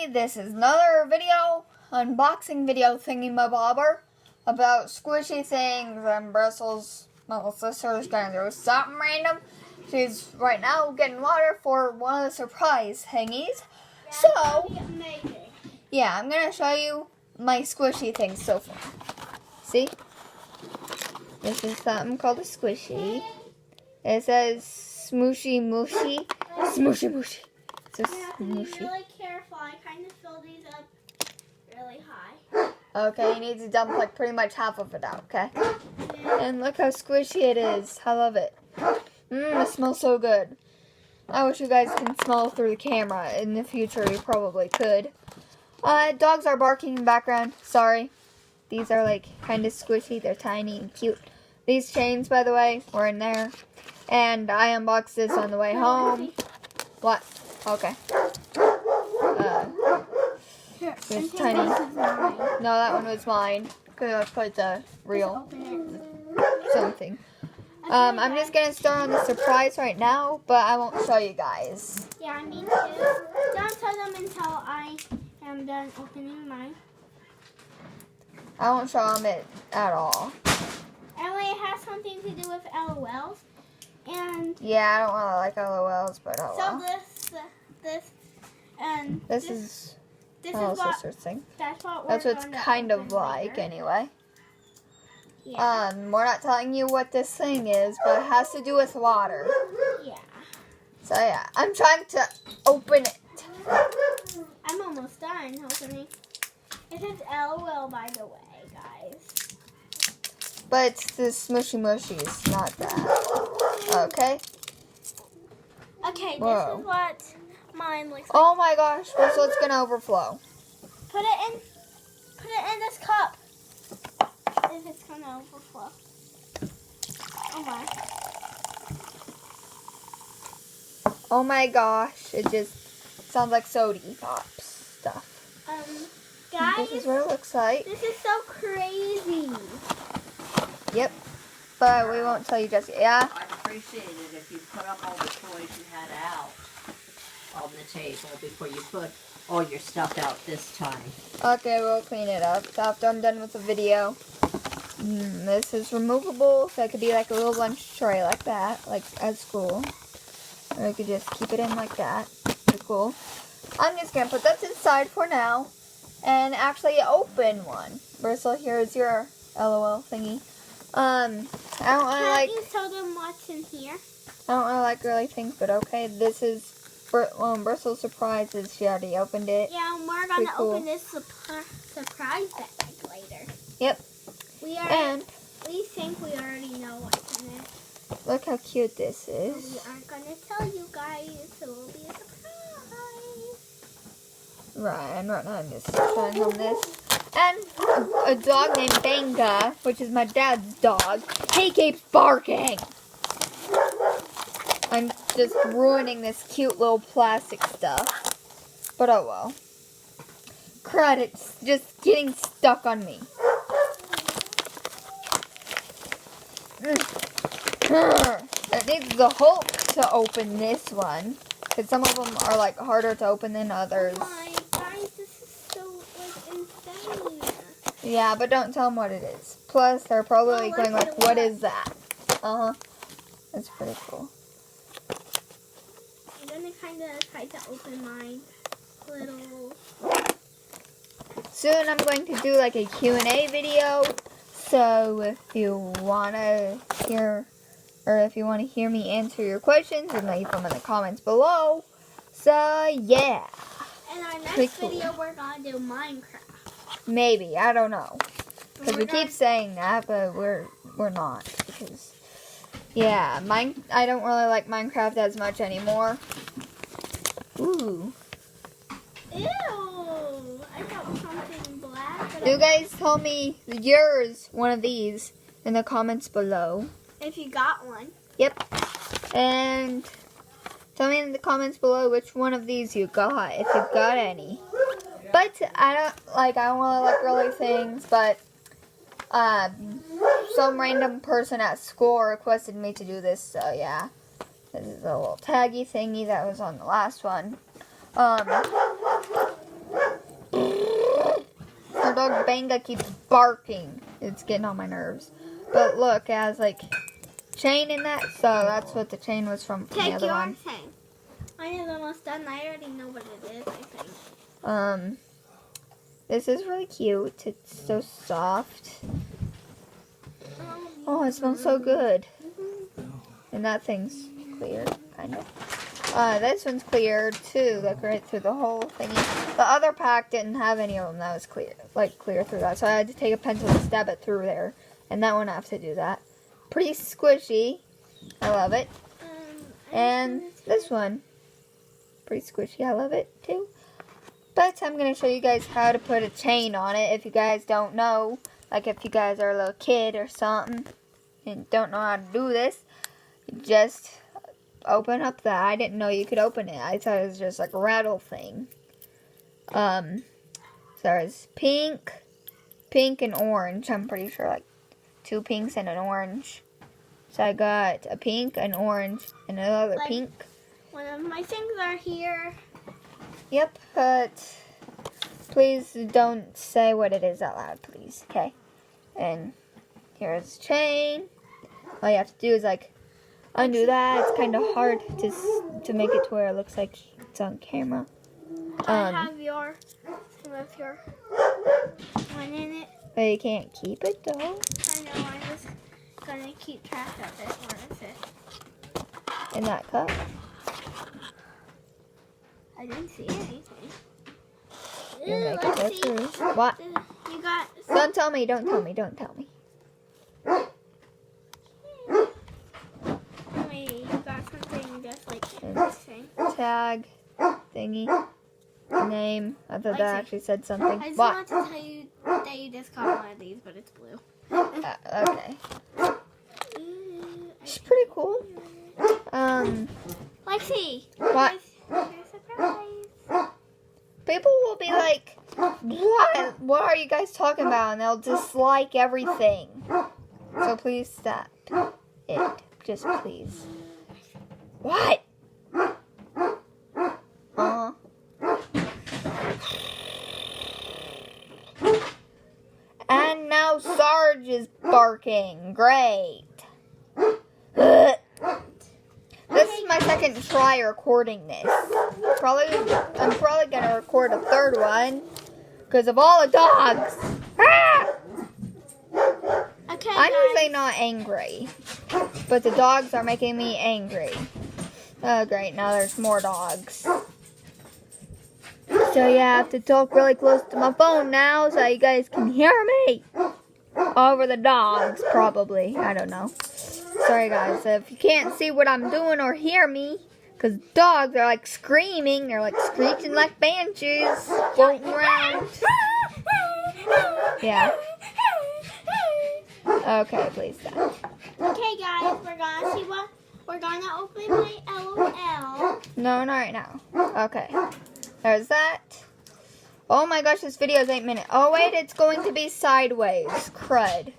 everybody, this is another video, unboxing video thingy-mabobber about squishy things, and Bristle's little sister is gonna do something random. She's right now getting water for one of the surprise thingies. So, yeah, I'm gonna show you my squishy things so far. See? This is something called a squishy. It says smooshy mushy. Smooshy mushy. You have to be really careful. I kind of fill these up really high. Okay, you need to dump like pretty much half of it out, okay? Yeah. And look how squishy it is. I love it. It smells so good. I wish you guys can smell through the camera. In the future, you probably could. Dogs are barking in the background. Sorry. These are like kind of squishy. They're tiny and cute. These chains, by the way, were in there. And I unboxed this on the way home. What? Okay. It's tiny. No, that one was mine. Because I put the real something. I'm just going to start on the surprise right now, but I won't show you guys. Yeah, me too. Don't tell them until I am done opening mine. I won't show them it at all. Anyway, it has something to do with LOLs. And yeah, I don't really like LOLs, but oh well. So this is this my is little what sister's thing. that's what That's we're what it's going to kind of open like, later. anyway. Yeah. We're not telling you what this thing is, but it has to do with water. Yeah. So yeah, I'm trying to open it. I'm almost done opening. It says LOL, by the way, guys. But it's the smushy mushies, not that. Okay. Okay, Whoa. this is what mine looks like. Oh my gosh, so it's gonna overflow. Put it in this cup. If it's gonna overflow. Oh my. Oh my gosh, it just sounds like soda pops stuff. Guys, This is what it looks like. this is so crazy. Yep. But we won't tell you just yet. Yeah? I'd appreciate it if you put up all the toys you had out on the table before you put all your stuff out this time. Okay, we'll clean it up after I'm done with the video. This is removable, so it could be like a little lunch tray like that, like at school. Or you could just keep it in like that. Pretty cool. I'm just going to put that inside for now and actually open one. Bristle, here's your LOL thingy. I don't really like... Can you tell them what's in here? I don't really like girly things, but okay. This is Bristle's surprises. She already opened it. Yeah, and we're Pretty gonna cool. open this surprise bag later. Yep. And We think we already know what's in it. look how cute this We is. aren't gonna tell you guys. It will be a surprise. Right, and right now I'm just showing them this. And a dog named Banga, which is my dad's dog. He keeps barking. I'm just ruining this cute little plastic stuff. But oh well. Crud, it's just getting stuck on me. It needs the Hulk to open this one. Because some of them are like harder to open than others. Oh my guys, this is so insane. Yeah, but don't tell them what it is. Plus, they're probably Oh, going look like, at what that. is that? Uh-huh. That's pretty cool. I'm gonna kind of try to open mine. Little. Soon I'm going to do like a Q&A video. So if you want to hear, or if you want to hear me answer your questions, then leave them in the comments below. So yeah. In our Pretty next cool. video, we're gonna do Minecraft. Maybe, I don't know. Because We're we gonna- keep saying that, but we're not. Because, yeah, I don't really like Minecraft as much anymore. Ooh. Ew! I got something black. But You guys tell me yours, one of these, in the comments below. if you got one. Yep. And tell me in the comments below which one of these you got, if you got any. But I don't really like girly things, but some random person at school requested me to do this, so yeah. This is a little taggy thingy that was on the last one. Our dog Banga keeps barking. It's getting on my nerves. But look, it has like chain in that, so that's what the chain was from the Take other your one. thing. Mine is almost done. I already know what it is, I think. This is really cute. It's so soft. Oh, it smells so good. And that thing's clear, kind of. This one's clear too, like right through the whole thingy. The other pack didn't have any of them that was clear, like clear through that. So I had to take a pencil and stab it through there. And that one I have to do that. Pretty squishy. I love it. And this one. Pretty squishy. I love it too. But I'm going to show you guys how to put a chain on it if you guys don't know. Like if you guys are a little kid or something and don't know how to do this. Just open up that. I didn't know you could open it. I thought it was just like a rattle thing. So there's pink and orange. I'm pretty sure like 2 pinks and an orange. So I got a pink, an orange, and another Like, pink. One of my things are here. Yep, but please don't say what it is out loud, please. Okay. And here's the chain. All you have to do is like undo that. It's kind of hard to make it to where it looks like it's on camera. I have your thing with your one in it. But you can't keep it though. I know, I was gonna keep track of it. Where is it? In that cup. I didn't see anything. You make it Let's go see. through. What? You got. Don't tell me, don't tell me, don't tell me. Wait, you got something just like And this thing. tag thingy. Name. I thought that Lexi, actually said something. I just What? want to tell you that you just got one of these, but it's blue. Okay. It's pretty cool. Lexi. What? Here's a surprise. People will be like, what are you guys talking about? And they'll dislike everything. So please stop it. Just please. What? And now Sarge is barking. Great. This is my second try recording this. I'm probably gonna record a third one because of all the dogs. Ah! Okay, I'm guys. usually not angry, but the dogs are making me angry. Oh great, now there's more dogs. So yeah, I have to talk really close to my phone now so you guys can hear me. Over the dogs, probably. I don't know. Sorry guys, if you can't see what I'm doing or hear me, because dogs are like screaming, they're like screeching like banshees, floating around. Yeah. Okay, please stop. Okay, guys, we're gonna open my LOL. No, not right now. Okay. There's that. Oh my gosh, this video is 8 minutes. Oh wait, it's going to be sideways. Crud.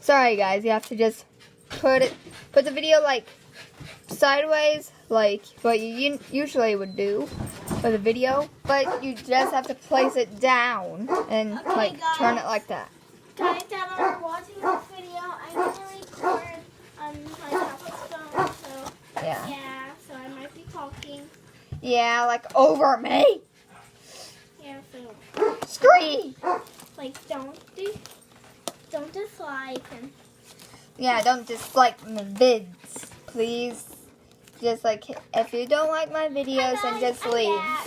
Sorry guys, you have to just put the video like sideways, like what you usually would do for the video, but you just have to place it down and like turn it like that. Guys that are watching this video, I'm gonna record on my tablet's phone, so Yeah. so I might be talking. Yeah, like over me. Yeah, so Scream. like don't dislike and Yeah, don't dislike my vids, please. Just like, if you don't like my videos, then just I'm leave. back.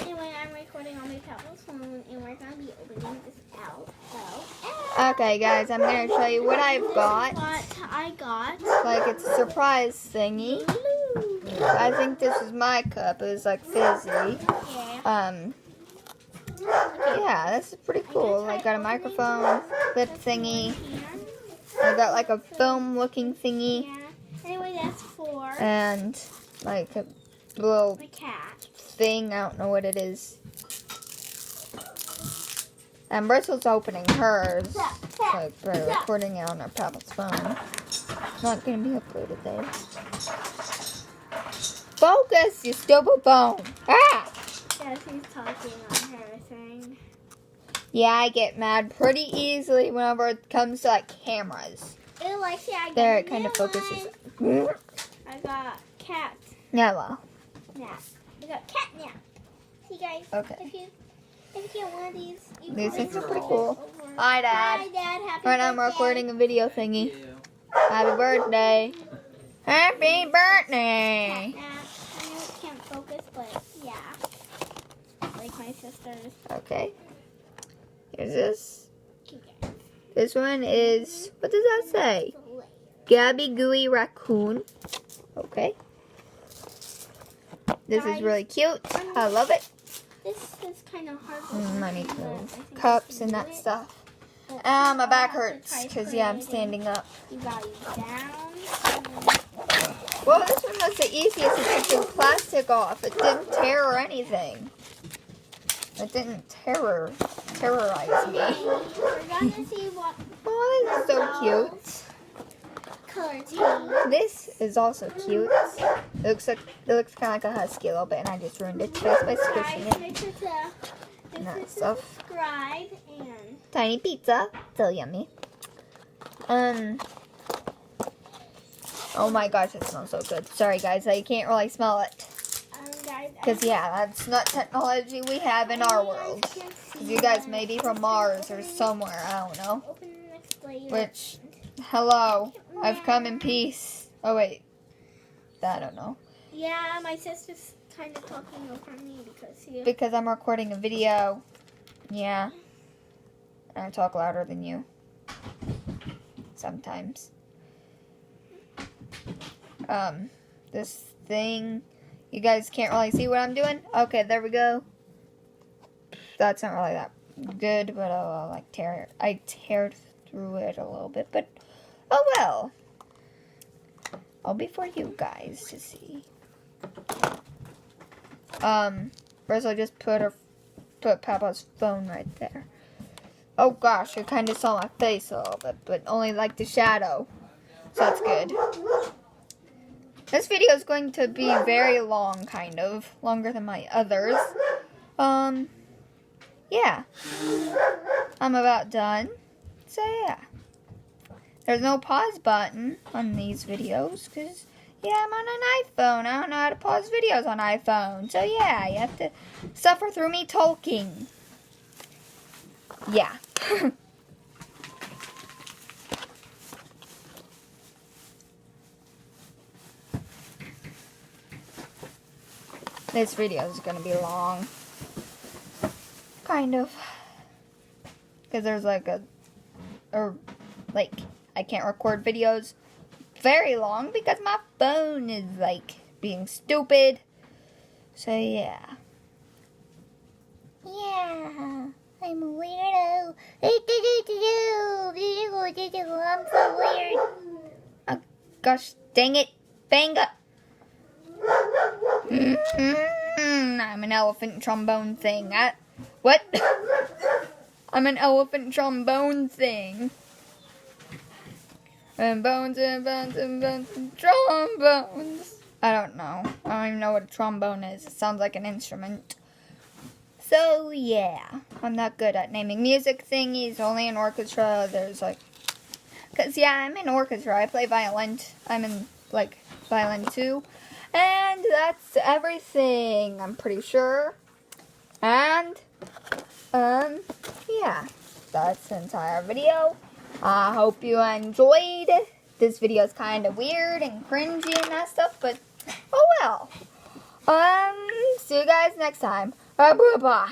Anyway, I'm recording on my tablet's phone, and we're gonna be opening this out. Okay, guys, I'm gonna show you what I've got. What I got. Like, it's a surprise thingy. I think this is my cup. It was like fizzy. Yeah. Yeah, this is pretty cool. I got a microphone, clip thingy. I got like a film-looking thingy, Yeah. Anyway, that's for and like a little the cat. thing. I don't know what it is. And Bristle's opening hers, like we're recording it on our tablet's phone. It's not gonna be uploaded there. Focus, you stupid phone! Ah! Yes, he's talking on her thing. Yeah, I get mad pretty easily whenever it comes to like cameras. Ew, Lexi, I got There, a it kind new of focuses. one. I got cat Yeah, well. nap. I got cat nap. See, guys. Okay. If you get one of these, you These can things are put pretty it cool. over. Hi, Dad. Hi, Dad. Happy Right now I'm birthday. recording a video thingy. Happy birthday. Happy birthday. Cat nap. I know it can't focus, but yeah. Like my sister's. Okay. Here's this. Okay. This one is, what does that say? Gabby Gooey Raccoon. Okay. This is really cute. I love it. This is kind of hard. I need to move cups and that stuff. My back hurts because, yeah, I'm standing up. You got you down. Well, this one was the easiest. It took the plastic off. It didn't tear or anything. It didn't terrorize me. We're gonna see what Oh, this is so cute. color team. This is also cute. It looks kind of like a husky a little bit, and I just ruined it just by squishing it. Make sure And that to stuff. subscribe and Tiny pizza, so yummy. Oh my gosh, it smells so good. Sorry guys, I can't really smell it. guys. Because yeah, that's not technology we have in our world. 'Cause you guys may be from Mars or somewhere, I don't know. Open the next layer. Which, hello, I've come in peace. Oh wait, I don't know. Yeah, my sister's kind of talking over me Because I'm recording a video. Yeah. And I talk louder than you. Sometimes. This thing, you guys can't really see what I'm doing? Okay, there we go. That's not really that good, but I tear through it a little bit, but oh well. All be for you guys to see. First I just put Papa's phone right there. Oh gosh, you kind of saw my face a little bit, but only like the shadow. So that's good. This video is going to be very long, kind of. Longer than my others. Yeah. I'm about done. So yeah. There's no pause button on these videos, because, yeah, I'm on an iPhone. I don't know how to pause videos on iPhone. So yeah, you have to suffer through me talking. Yeah. This video is going to be long. Kind of. Because there's like I can't record videos very long because my phone is like being stupid. So yeah. Yeah. I'm a weirdo. I'm so weird. Oh, gosh dang it. Banga. I'm an elephant trombone thing. What? I'm an elephant trombone thing. And bones and bones and bones and trombones. I don't know. I don't even know what a trombone is. It sounds like an instrument. So, yeah. I'm not good at naming music thingies. Only in orchestra. There's like... Because, yeah, I'm in orchestra. I play violin. I'm in, like, violin too. And that's everything, I'm pretty sure. And, yeah. That's the entire video. I hope you enjoyed. This video is kind of weird and cringy and that stuff, but oh well. See you guys next time. Bye-bye.